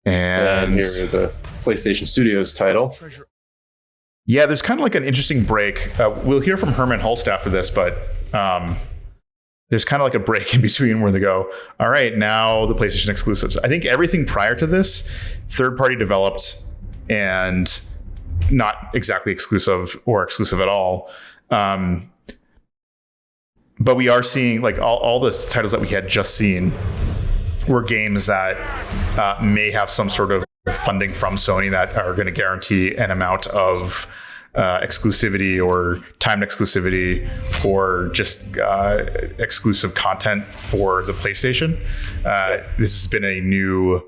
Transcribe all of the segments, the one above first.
And here the PlayStation Studios title. Yeah, there's kind of like an interesting break. We'll hear from Herman Hulstaff for this, but there's kind of like a break in between where they go, all right, now the PlayStation exclusives. I think everything prior to this, third-party developed and not exactly exclusive or exclusive at all. But we are seeing like all the titles that we had just seen were games that may have some sort of funding from Sony that are going to guarantee an amount of exclusivity or timed exclusivity or just exclusive content for the PlayStation. This has been a new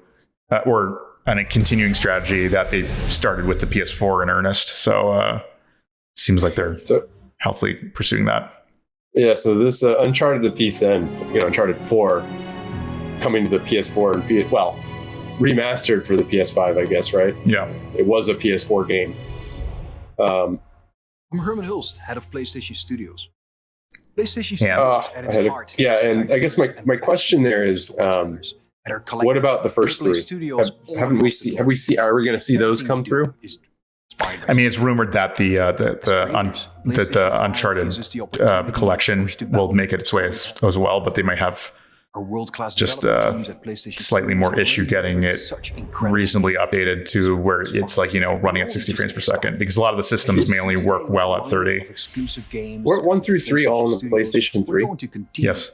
or a continuing strategy that they started with the PS4 in earnest. So seems like they're healthily pursuing that. Yeah, so this Uncharted The Thief's End, Uncharted 4 coming to the PS4 and remastered for the PS5, I guess, right? Yeah. It was a PS4 game. I'm Herman Hulst, head of PlayStation Studios. PlayStation Studios at its heart. Yeah, and I guess my question there is, what about the first three? Are we going to see those come through? I mean, it's rumored that the Uncharted collection will make it its way as well, but they might have just slightly more issue getting it reasonably updated to where it's like, running at 60 frames per second, because a lot of the systems may only work well at 30. Weren't 1 through 3 all on the PlayStation 3? Yes.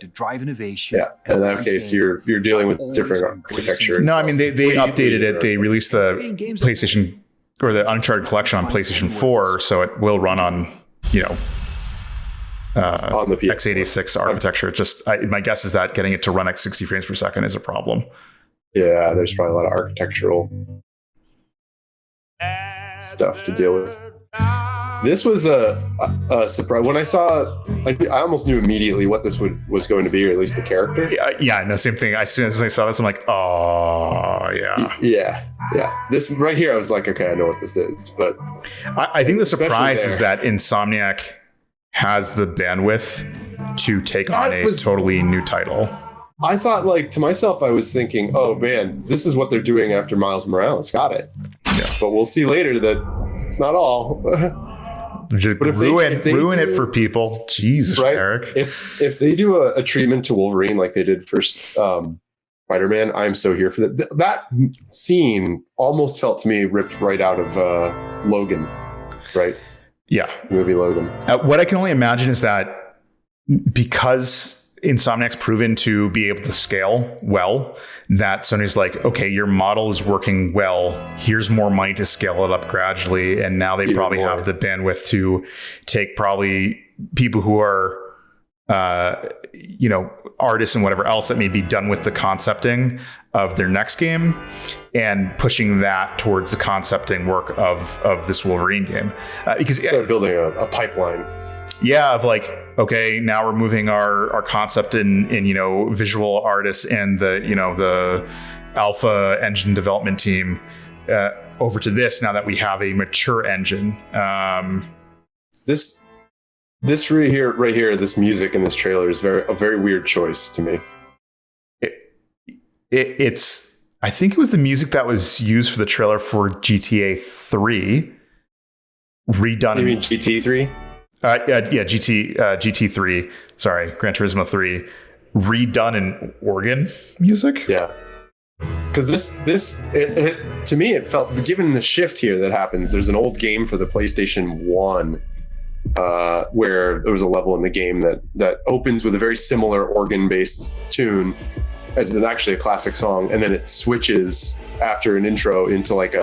Yeah, in that case, you're dealing with different architecture. No, I mean, they updated it. They released the PlayStation or the Uncharted collection on PlayStation 4, so it will run on, on the x86 architecture. Just my guess is that getting it to run at 60 frames per second is a problem. Yeah, there's probably a lot of architectural stuff to deal with. This was a surprise. When I saw, I almost knew immediately what this was going to be, or at least the character. Yeah, no, same thing. As soon as I saw this, I'm like, oh, yeah. Yeah. This right here, I was like, okay, I know what this is. But I think the surprise is that Insomniac has the bandwidth to take on a totally new title. I thought, like, to myself, I was thinking, oh man, this is what they're doing after Miles Morales. Got it. Yeah. But we'll see later that it's not all. Just ruin it for people. Jesus, right? Eric. If they do a treatment to Wolverine like they did for Spiderman, I'm so here for that. That scene almost felt to me ripped right out of Logan, right? Yeah. Movie Logan. What I can only imagine is that because Insomniac's proven to be able to scale well, that Sony's like, okay, your model is working well. Here's more money to scale it up gradually. And now they probably have the bandwidth to take probably people who are, artists and whatever else that may be done with the concepting of their next game and pushing that towards the concepting work of this Wolverine game. Because start building a pipeline. Yeah, of like, okay, now we're moving our concept in visual artists and the alpha engine development team over to this now that we have a mature engine. This right here, this music in this trailer is a very weird choice to me. It's I think it was the music that was used for the trailer for GTA 3 redone. You mean GT3? GT3. Sorry, Gran Turismo 3, redone in organ music. Yeah, because this to me it felt, given the shift here that happens. There's an old game for the PlayStation 1 where there was a level in the game that opens with a very similar organ-based tune, as in actually a classic song, and then it switches after an intro into like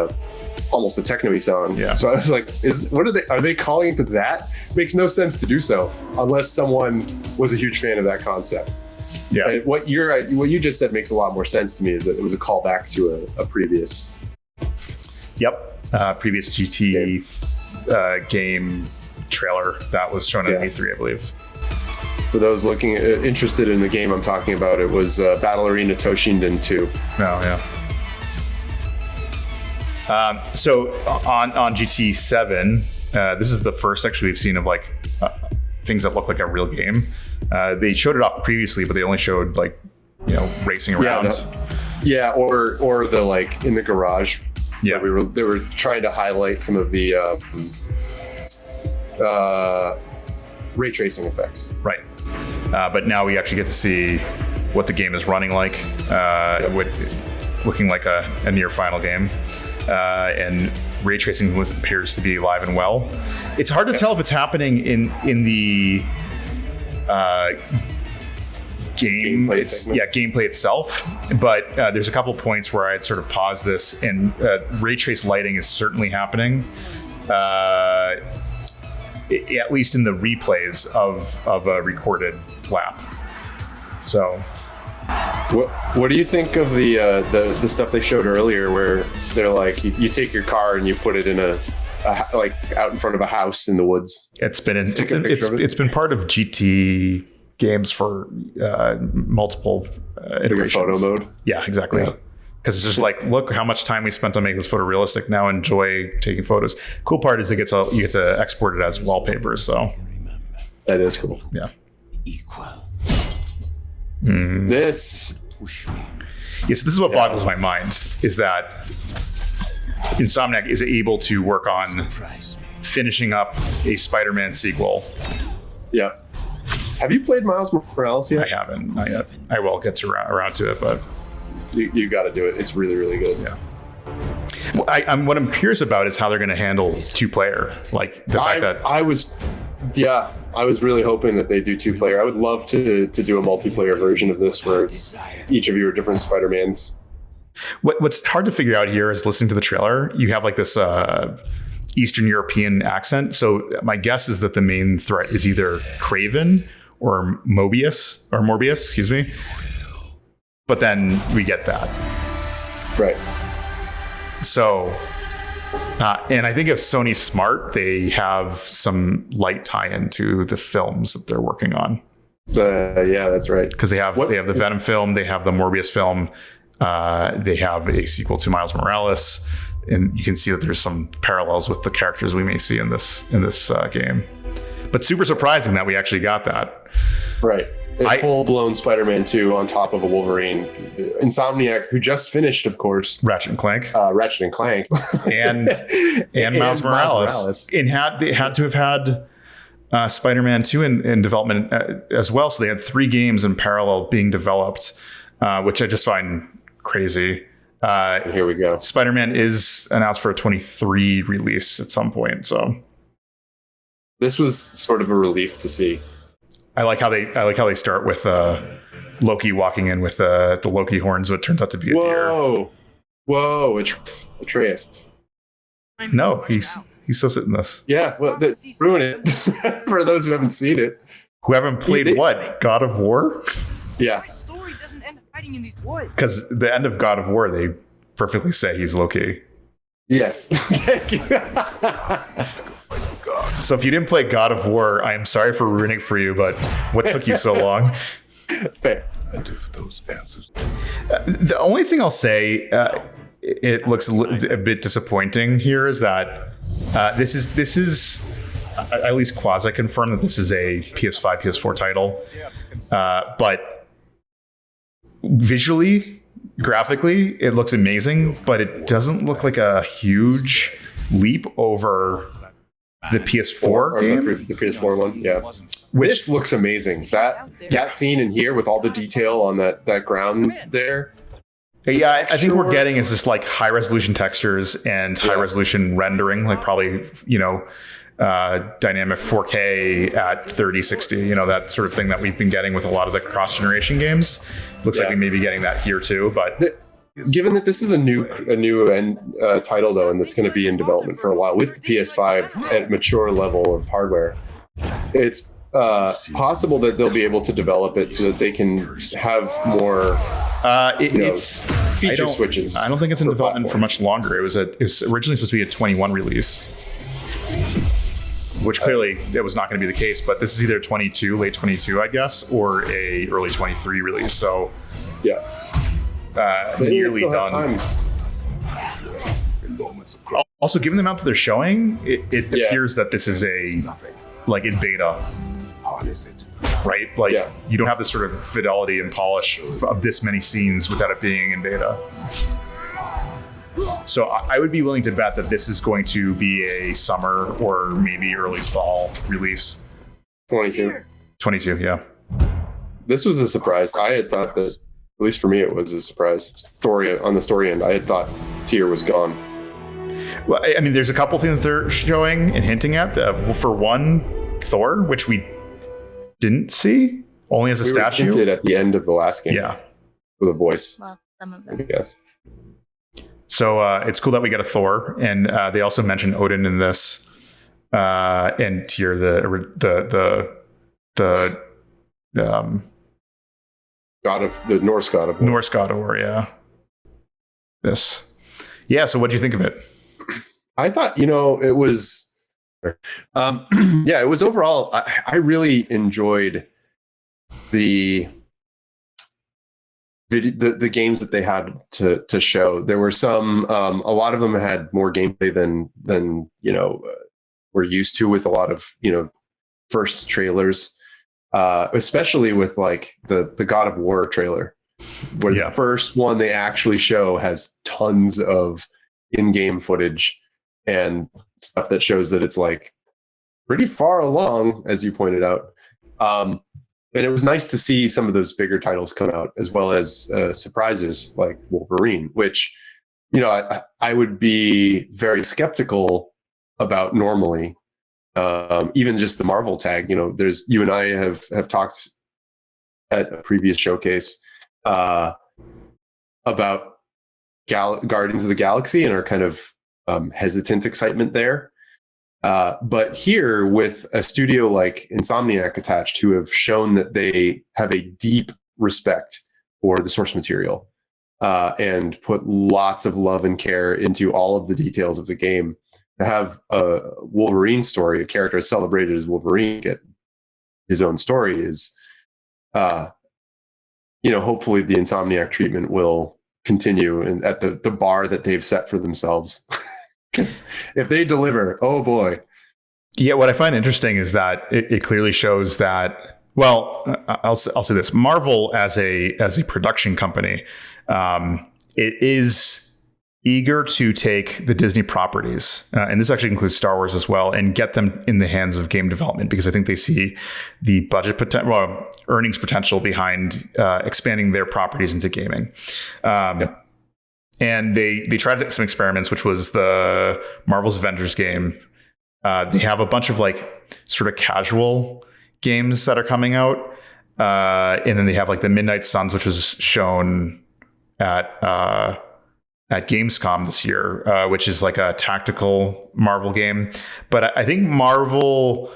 almost a techno-y song. Yeah. So I was like, are they calling it to that? Makes no sense to do so unless someone was a huge fan of that concept. Yeah. And what you just said makes a lot more sense to me, is that it was a callback to a previous. Yep. Previous GT game trailer that was shown at E3, I believe. For those interested in the game I'm talking about, it was Battle Arena Toshinden 2. Oh, yeah. So on GT7, this is the first actually we've seen of like things that look like a real game. They showed it off previously, but they only showed like racing around. Yeah, or the like in the garage. Yeah, they were trying to highlight some of the ray tracing effects. Right. But now we actually get to see what the game is running like, looking like a near final game. And ray tracing appears to be alive and well. It's hard to tell if it's happening in the gameplay itself, but there's a couple points where I'd sort of pause this, and ray trace lighting is certainly happening, at least in the replays of a recorded lap. So what do you think of the stuff they showed earlier, where they're like you take your car and you put it in a like out in front of a house in the woods? It's been part of GT games for multiple iterations. Like a photo mode. Yeah, exactly. Because it's just like, look how much time we spent on making this photorealistic. Now enjoy taking photos. Cool part is you get to export it as wallpapers. So that is cool. Yeah. This. Yes, this is what boggles my mind, is that Insomniac is able to work on finishing up a Spider-Man sequel. Yeah. Have you played Miles Morales yet? I haven't, not yet. I will get around to it, but you got to do it. It's really, really good. Yeah. Well, what I'm curious about is how they're going to handle 2-player. Like the fact that I was really hoping that they do 2-player. I would love to do a multiplayer version of this where each of you are different Spider-Mans. What's hard to figure out here is listening to the trailer. You have like this Eastern European accent. So my guess is that the main threat is either Craven or Morbius, excuse me. But then we get that. Right. So, and I think if Sony's smart, they have some light tie-in to the films that they're working on. Yeah, that's right. Because they have the Venom film, they have the Morbius film, they have a sequel to Miles Morales, and you can see that there's some parallels with the characters we may see in this game. But super surprising that we actually got that. Right. A full-blown Spider-Man 2 on top of a Wolverine. Insomniac, who just finished, of course, Ratchet and Clank, and Miles Morales, and they had to have had Spider-Man 2 in development as well. So they had 3 games in parallel being developed, which I just find crazy. Here we go. Spider-Man is announced for a 23 release at some point. So this was sort of a relief to see. I like how they start with Loki walking in with the Loki horns, so it turns out to be a deer. Whoa, Atreus. No, he's still in this. Yeah, well, ruin it for those who haven't seen it. Who haven't played what? God of War? Yeah. Because the end of God of War, they perfectly say he's Loki. Yes. So if you didn't play God of War, I am sorry for ruining it for you, but what took you so long? Fair. The only thing I'll say, it looks a bit disappointing here, is that this is at least quasi confirmed that this is a PS5, PS4 title, but visually, graphically, it looks amazing, but it doesn't look like a huge leap over the PS4 game. The PS4 one, yeah. Which looks amazing. That scene in here with all the detail on that ground there. Yeah, I think we're getting is just like high resolution textures and high resolution rendering, like probably, dynamic 4K at 3060, that sort of thing that we've been getting with a lot of the cross generation games. Looks like we may be getting that here too, but given that this is a new title though, and that's going to be in development for a while with the PS5 at mature level of hardware, it's possible that they'll be able to develop it so that they can have more it's feature switches. I don't think it's in development for much longer. It was originally supposed to be a 21 release, which clearly it was not going to be the case. But this is either late 22, I guess, or a early 23 release. So yeah. Nearly done. Also, given the amount that they're showing, it appears that this is in beta. right? Like you don't have this sort of fidelity and polish of this many scenes without it being in beta. So I would be willing to bet that this is going to be a summer or maybe early fall release. 22, yeah. This was a surprise. I had thought that, at least for me, it was a surprise. On the story end, I had thought Tyr was gone. Well, I mean, there's a couple things they're showing and hinting at. For one, Thor, which we didn't see, only as a statue. We did at the end of the last game. Yeah. With a voice. Well, some of them. I guess. So it's cool that we got a Thor, and they also mentioned Odin in this, and Tyr, the God of the Norse God of War. Norse God of War, yeah. This, yeah. So what do you think of it? I thought, it was, it was overall. I really enjoyed the games that they had to show. There were some, a lot of them had more gameplay than we're used to with a lot of first trailers, especially with like the God of War trailer, where the first one they actually show has tons of in-game footage and stuff that shows that it's like pretty far along, as you pointed out. And it was nice to see some of those bigger titles come out, as well as surprises like Wolverine, which, I would be very skeptical about normally. Even just the Marvel tag, you and I have talked at a previous showcase about Guardians of the Galaxy and our kind of hesitant excitement there. But here, with a studio like Insomniac attached, who have shown that they have a deep respect for the source material and put lots of love and care into all of the details of the game, to have a Wolverine story, a character as celebrated as Wolverine, get his own story is, hopefully the Insomniac treatment will continue and at the bar that they've set for themselves. If they deliver, oh boy. Yeah, what I find interesting is that it clearly shows that, well, I'll say this: Marvel as a production company, it is eager to take the Disney properties, and this actually includes Star Wars as well, and get them in the hands of game development, because I think they see the budget earnings potential behind expanding their properties into gaming. And they tried some experiments, which was the Marvel's Avengers game. They have a bunch of like sort of casual games that are coming out. And then they have like the Midnight Suns, which was shown at Gamescom this year, which is like a tactical Marvel game. But I think Marvel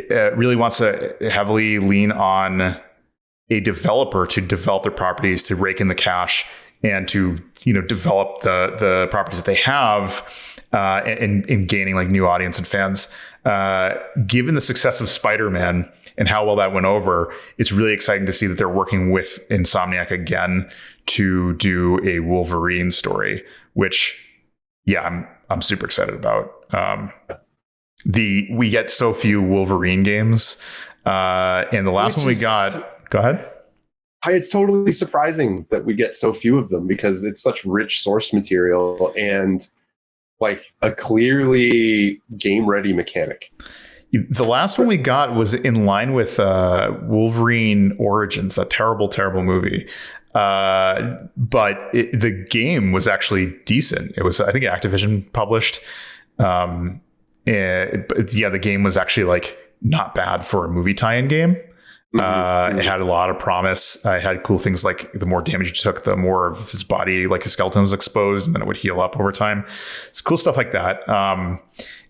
really wants to heavily lean on a developer to develop their properties, to rake in the cash, and to develop the properties that they have, in gaining like new audience and fans. Given the success of Spiderman and how well that went over, it's really exciting to see that they're working with Insomniac again to do a Wolverine story, which, I'm super excited about. We get so few Wolverine games, and the last one we got. Go ahead. It's totally surprising that we get so few of them, because it's such rich source material and like a clearly game ready mechanic. The last one we got was in line with Wolverine Origins, a terrible movie. But the game was actually decent. It was, I think, Activision published. The game was actually like not bad for a movie tie-in game. It had a lot of promise. It had cool things like the more damage you took, the more of his body, like his skeleton, was exposed, and then it would heal up over time. It's cool stuff like that.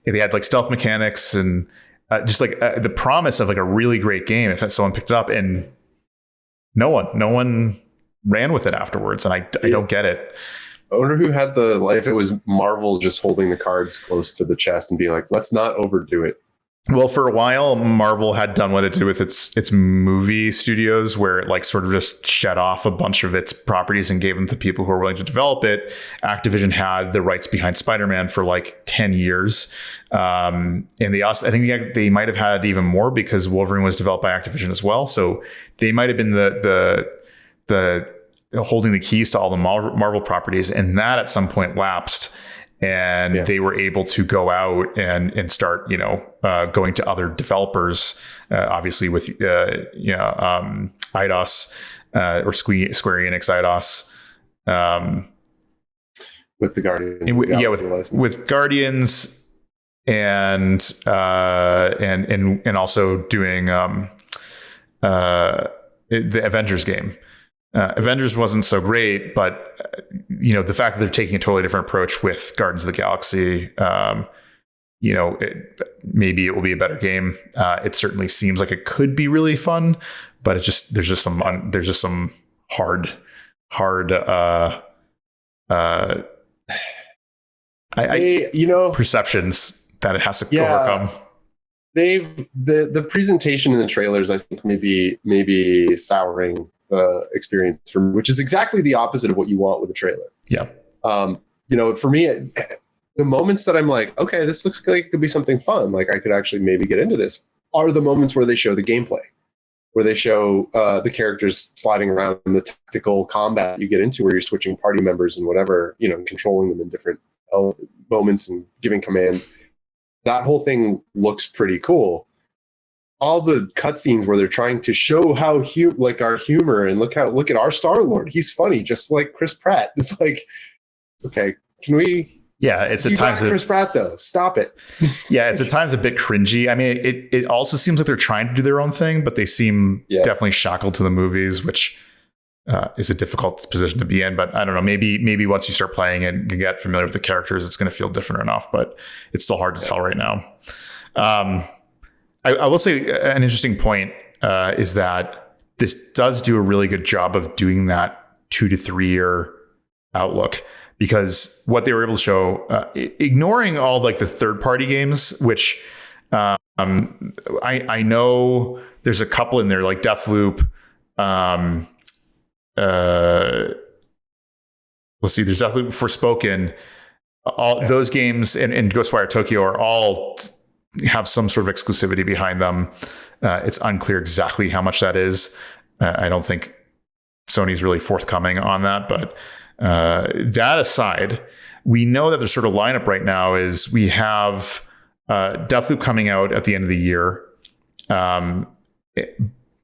They had like stealth mechanics and just like the promise of like a really great game if someone picked it up, and no one ran with it afterwards. And I don't get it. I wonder who had if it was Marvel just holding the cards close to the chest and being like, let's not overdo it. Well, for a while, Marvel had done what it did with its movie studios, where it like sort of just shed off a bunch of its properties and gave them to people who are willing to develop it. Activision had the rights behind Spider-Man for like 10 years. And they also, I think they might have had even more because Wolverine was developed by Activision as well. So they might have been the holding the keys to all the Marvel properties. And that at some point lapsed. And they were able to go out and start, going to other developers, obviously with, IDOS or Square Enix IDOS. With the Guardians. With Guardians and also doing the Avengers game. Avengers wasn't so great, but the fact that they're taking a totally different approach with Guardians of the Galaxy, maybe it will be a better game. It certainly seems like it could be really fun, but there's just some hard perceptions that it has to overcome. The presentation in the trailers, I think, maybe souring the experience for me, which is exactly the opposite of what you want with a trailer. Yeah. For me, the moments that I'm like, okay, this looks like it could be something fun, like I could actually maybe get into this, are the moments where they show the gameplay, where they show the characters sliding around in the tactical combat you get into, where you're switching party members and whatever, controlling them in different moments and giving commands. That whole thing looks pretty cool. All the cutscenes where they're trying to show how our humor and look at our Star-Lord. He's funny, just like Chris Pratt. It's like, okay, can we? Yeah, it's at times Chris Pratt though. Stop it. Yeah, it's at times a bit cringy. I mean, it also seems like they're trying to do their own thing, but they seem definitely shackled to the movies, which is a difficult position to be in. But I don't know. Maybe once you start playing it and you get familiar with the characters, it's going to feel different enough. But it's still hard to tell right now. I will say an interesting point is that this does do a really good job of doing that 2 to 3 year outlook, because what they were able to show, ignoring all like the third party games, which I know there's a couple in there like Deathloop. Let's see, there's Deathloop, Forspoken. All those games and Ghostwire Tokyo are all have some sort of exclusivity behind them. It's unclear exactly how much that is. I don't think Sony's really forthcoming on that, but that aside, we know that the sort of lineup right now is we have Deathloop coming out at the end of the year. And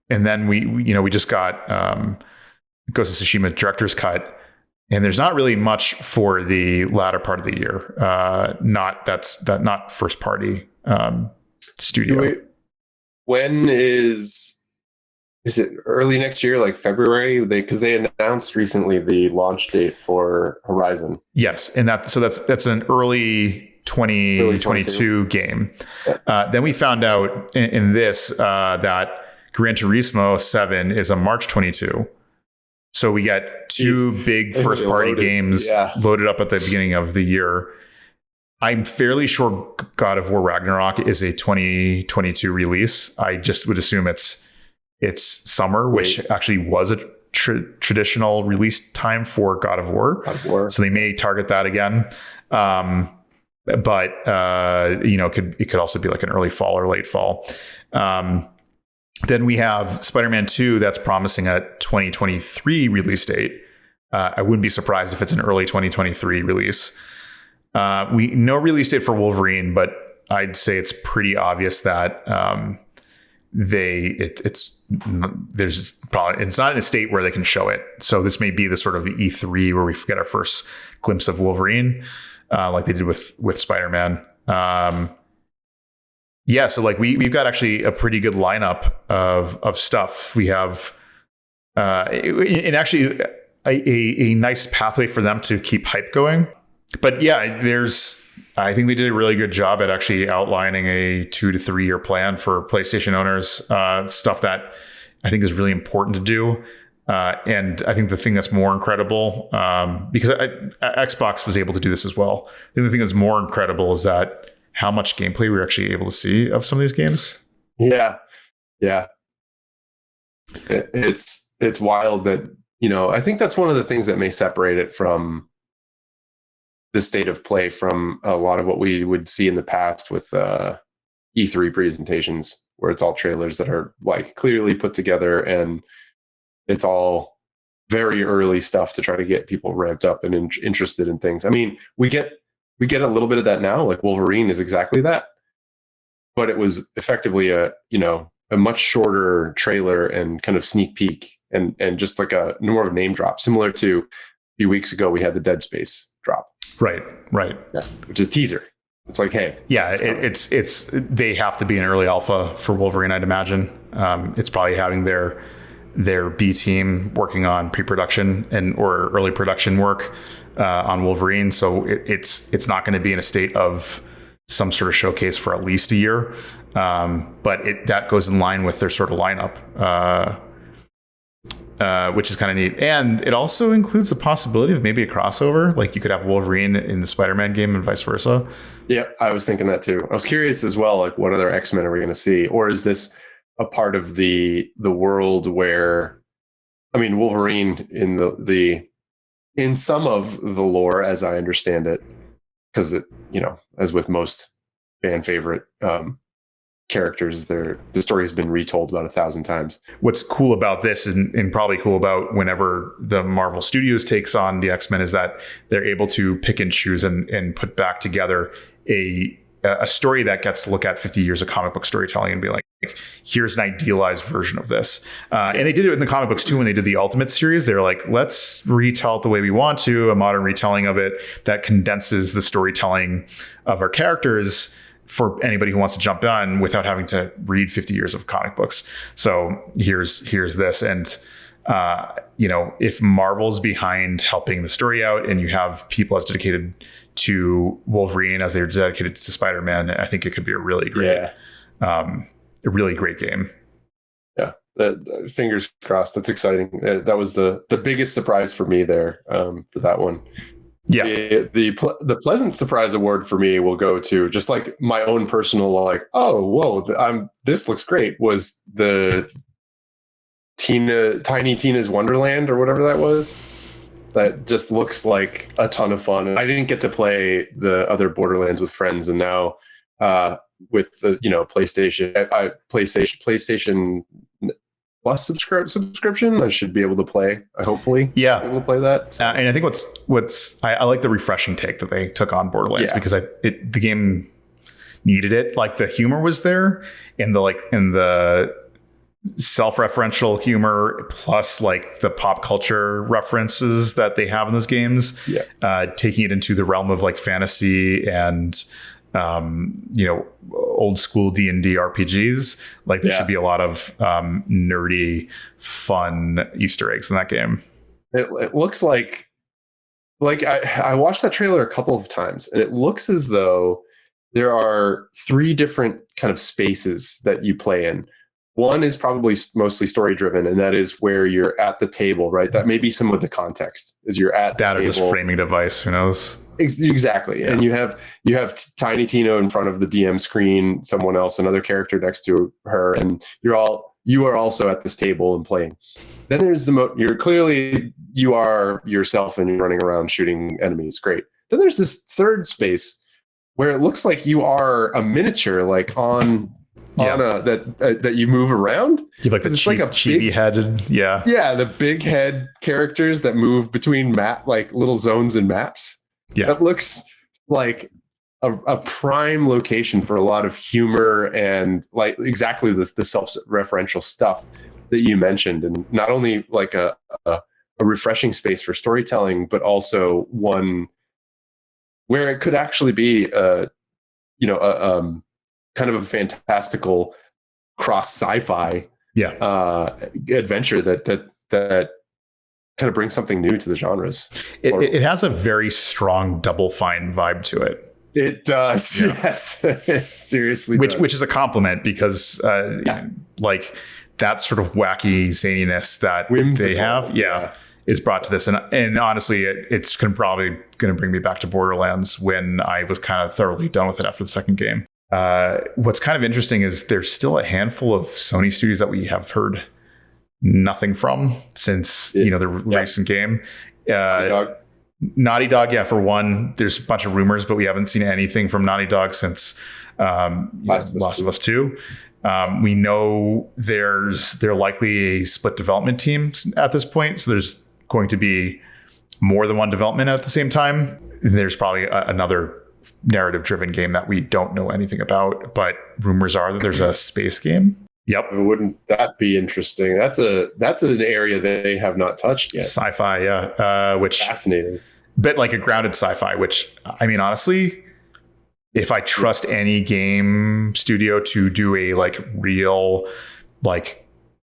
then we just got Ghost of Tsushima director's cut. And there's not really much for the latter part of the year. Not first party studio. When is it early next year, like February? Because they announced recently the launch date for Horizon. Yes, and that's an early 2022 game. Yeah. Then we found out in this that Gran Turismo 7 is a March 22. So we get two big first party games loaded up at the beginning of the year. I'm fairly sure God of War Ragnarok is a 2022 release. I just would assume it's summer, which actually was a traditional release time for God of War. So they may target that again. But it could also be like an early fall or late fall. Then we have Spider-Man 2 that's promising a 2023 release date. I wouldn't be surprised if it's an early 2023 release. No release date for Wolverine, but I'd say it's pretty obvious that it's not in a state where they can show it. So this may be the sort of E3 where we get our first glimpse of Wolverine, like they did with Spider-Man. So like we've got actually a pretty good lineup of stuff. We have and actually a nice pathway for them to keep hype going. But yeah, I think they did a really good job at actually outlining a 2 to 3 year plan for PlayStation owners, stuff that I think is really important to do. And I think the thing that's more incredible, because Xbox was able to do this as well. I think the thing that's more incredible is that how much gameplay we were actually able to see of some of these games. Yeah. It's wild that, I think that's one of the things that may separate it from the state of play from a lot of what we would see in the past with E3 presentations, where it's all trailers that are like clearly put together, and it's all very early stuff to try to get people ramped up and interested in things. I mean, we get a little bit of that now. Like Wolverine is exactly that, but it was effectively a much shorter trailer and kind of sneak peek and just like a more of a name drop, similar to a few weeks ago we had the Dead Space drop. Right. Yeah, which is teaser. It's like, hey, yeah, it's they have to be an early alpha for Wolverine, I'd imagine. It's probably having their B team working on pre-production or early production work on Wolverine. So it's not going to be in a state of some sort of showcase for at least a year. But that goes in line with their sort of lineup, which is kind of neat. And it also includes the possibility of maybe a crossover. Like you could have Wolverine in the Spider-Man game and vice versa. Yeah, I was thinking that too. I was curious as well, like what other X-Men are we going to see? Or is this a part of the world where, I mean, Wolverine in some of the lore, as I understand it, because it, as with most fan favorite characters, the story has been retold about 1,000 times. What's cool about this and probably cool about whenever the Marvel Studios takes on the X-Men is that they're able to pick and choose and put back together a story that gets to look at 50 years of comic book storytelling and be like, here's an idealized version of this. And they did it in the comic books too. When they did the Ultimate series, they're like, let's retell it the way we want to, a modern retelling of it that condenses the storytelling of our characters for anybody who wants to jump on without having to read 50 years of comic books. So here's this. And, if Marvel's behind helping the story out and you have people as dedicated to Wolverine as they're dedicated to Spider-Man, I think it could be a really great, game. Yeah. Fingers crossed. That's exciting. That was the biggest surprise for me there for that one. Yeah. The pleasant surprise award for me will go to just like my own personal, like, oh, whoa, this looks great, was the Tiny Tina's Wonderland or whatever that was. That just looks like a ton of fun. I didn't get to play the other Borderlands with friends, and now with the PlayStation Plus subscription, I should be able to play. Hopefully, be able to play that. And I think I like the refreshing take that they took on Borderlands because the game needed it. Like the humor was there, and the self-referential humor plus like the pop culture references that they have in those games, taking it into the realm of like fantasy and old school D&D RPGs. Like there should be a lot of nerdy fun Easter eggs in that game. It looks like I watched that trailer a couple of times, and it looks as though there are 3 different kind of spaces that you play in. One is probably mostly story driven, and that is where you're at the table, right? That may be some of the context is you're at that the table. Or just framing device, who knows? Exactly. Yeah. And you have Tiny Tina in front of the DM screen, someone else, another character next to her, and you are also at this table and playing. Then there's you are yourself and you're running around shooting enemies. Great. Then there's this third space where it looks like you are a miniature, like that you move around. You have like the chibi headed, the big head characters that move between like little zones and maps. Yeah, that looks like a prime location for a lot of humor and like exactly the self-referential stuff that you mentioned, and not only like a refreshing space for storytelling, but also one where it could actually be kind of a fantastical cross sci-fi adventure that kind of brings something new to the genres. It has a very strong Double Fine vibe to it. It does, yes. It seriously which is a compliment because like that sort of wacky zaniness that they have, is brought to this. And honestly, it's probably going to bring me back to Borderlands when I was kind of thoroughly done with it after the second game. What's kind of interesting is there's still a handful of Sony studios that we have heard nothing from since the recent game. Naughty Dog, for one. There's a bunch of rumors, but we haven't seen anything from Naughty Dog since Last of Us 2. We know they're likely a split development team at this point, so there's going to be more than one development at the same time. There's probably another narrative-driven game that we don't know anything about, but rumors are that there's a space game. Yep. Wouldn't that be interesting? That's an area they have not touched yet. Sci-fi, which fascinating. Bit like a grounded sci-fi, which, I mean, honestly, if I trust any game studio to do a real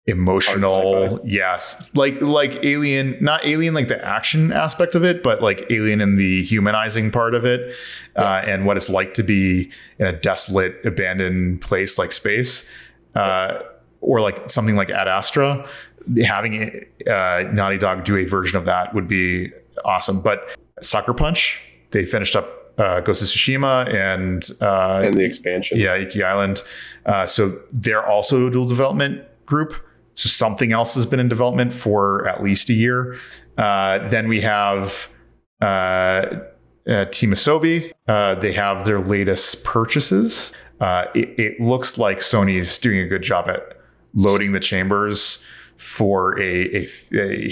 emotional, yes, like Alien, not Alien like the action aspect of it, but like Alien in the humanizing part of it, and what it's like to be in a desolate, abandoned place like space, or like something like Ad Astra. Having Naughty Dog do a version of that would be awesome. But Sucker Punch, they finished up Ghost of Tsushima and the expansion. Yeah, Iki Island. So they're also a dual development group. So something else has been in development for at least a year. Then we have Team Asobi. They have their latest purchases. It looks like Sony's doing a good job at loading the chambers for a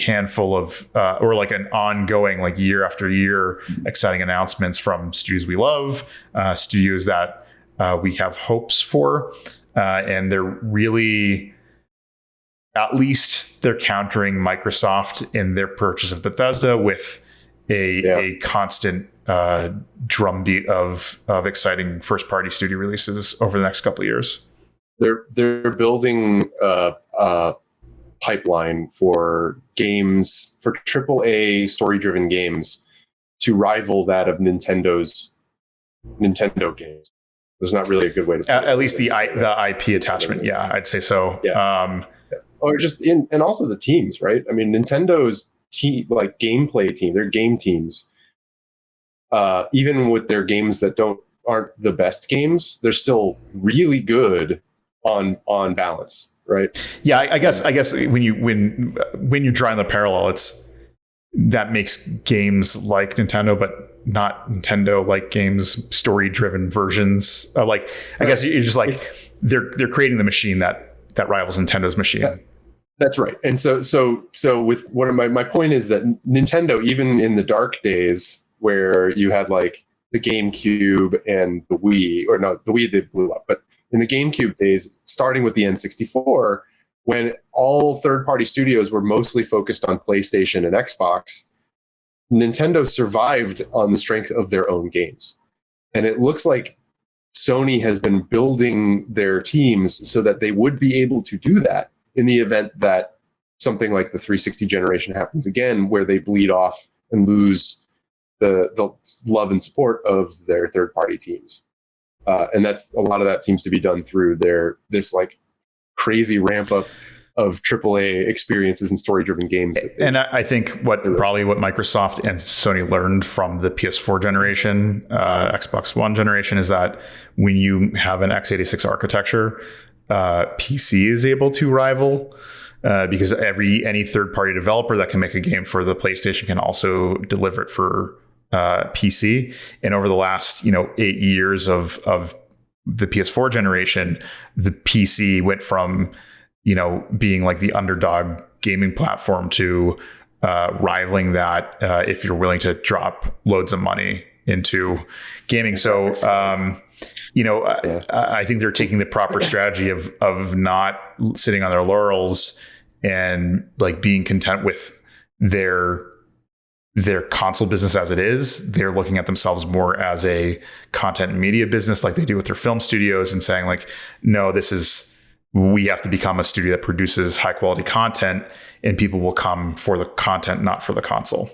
handful of or like an ongoing year after year exciting announcements from studios we love, studios that we have hopes for, and they're really, at least they're countering Microsoft in their purchase of Bethesda with a constant drumbeat of exciting first party studio releases over the next couple of years. They're building a pipeline for games, for AAA story-driven games, to rival that of Nintendo's Nintendo games. There's not really a good way to put it. At least the IP attachment, yeah, I'd say so. Yeah. Or just and also the teams, right? I mean, Nintendo's gameplay team, their game teams, even with their games that aren't the best games, they're still really good on balance. Right. Yeah, I guess when you're drawing the parallel, that makes games like Nintendo, but not Nintendo like games, story driven versions. I guess you're just they're creating the machine that rivals Nintendo's machine. That's right. And so with one of my point is that Nintendo, even in the dark days where you had the GameCube and the Wii, or no, the Wii they blew up, but in the GameCube days, starting with the N64, when all third-party studios were mostly focused on PlayStation and Xbox, Nintendo survived on the strength of their own games. And it looks like Sony has been building their teams so that they would be able to do that in the event that something like the 360 generation happens again, where they bleed off and lose the love and support of their third-party teams. And a lot of that seems to be done through this crazy ramp up of AAA experiences and story-driven games. And I think what Microsoft and Sony learned from the PS4 generation, Xbox One generation, is that when you have an x86 architecture, PC is able to rival, because any third-party developer that can make a game for the PlayStation can also deliver it for PC. And over the last 8 years of the PS4 generation, the PC went from being the underdog gaming platform to rivaling that if you're willing to drop loads of money into gaming. So I think they're taking the proper strategy of not sitting on their laurels and being content with their console business as it is. They're looking at themselves more as a content and media business, like they do with their film studios, and saying no, we have to become a studio that produces high quality content, and people will come for the content, not for the console.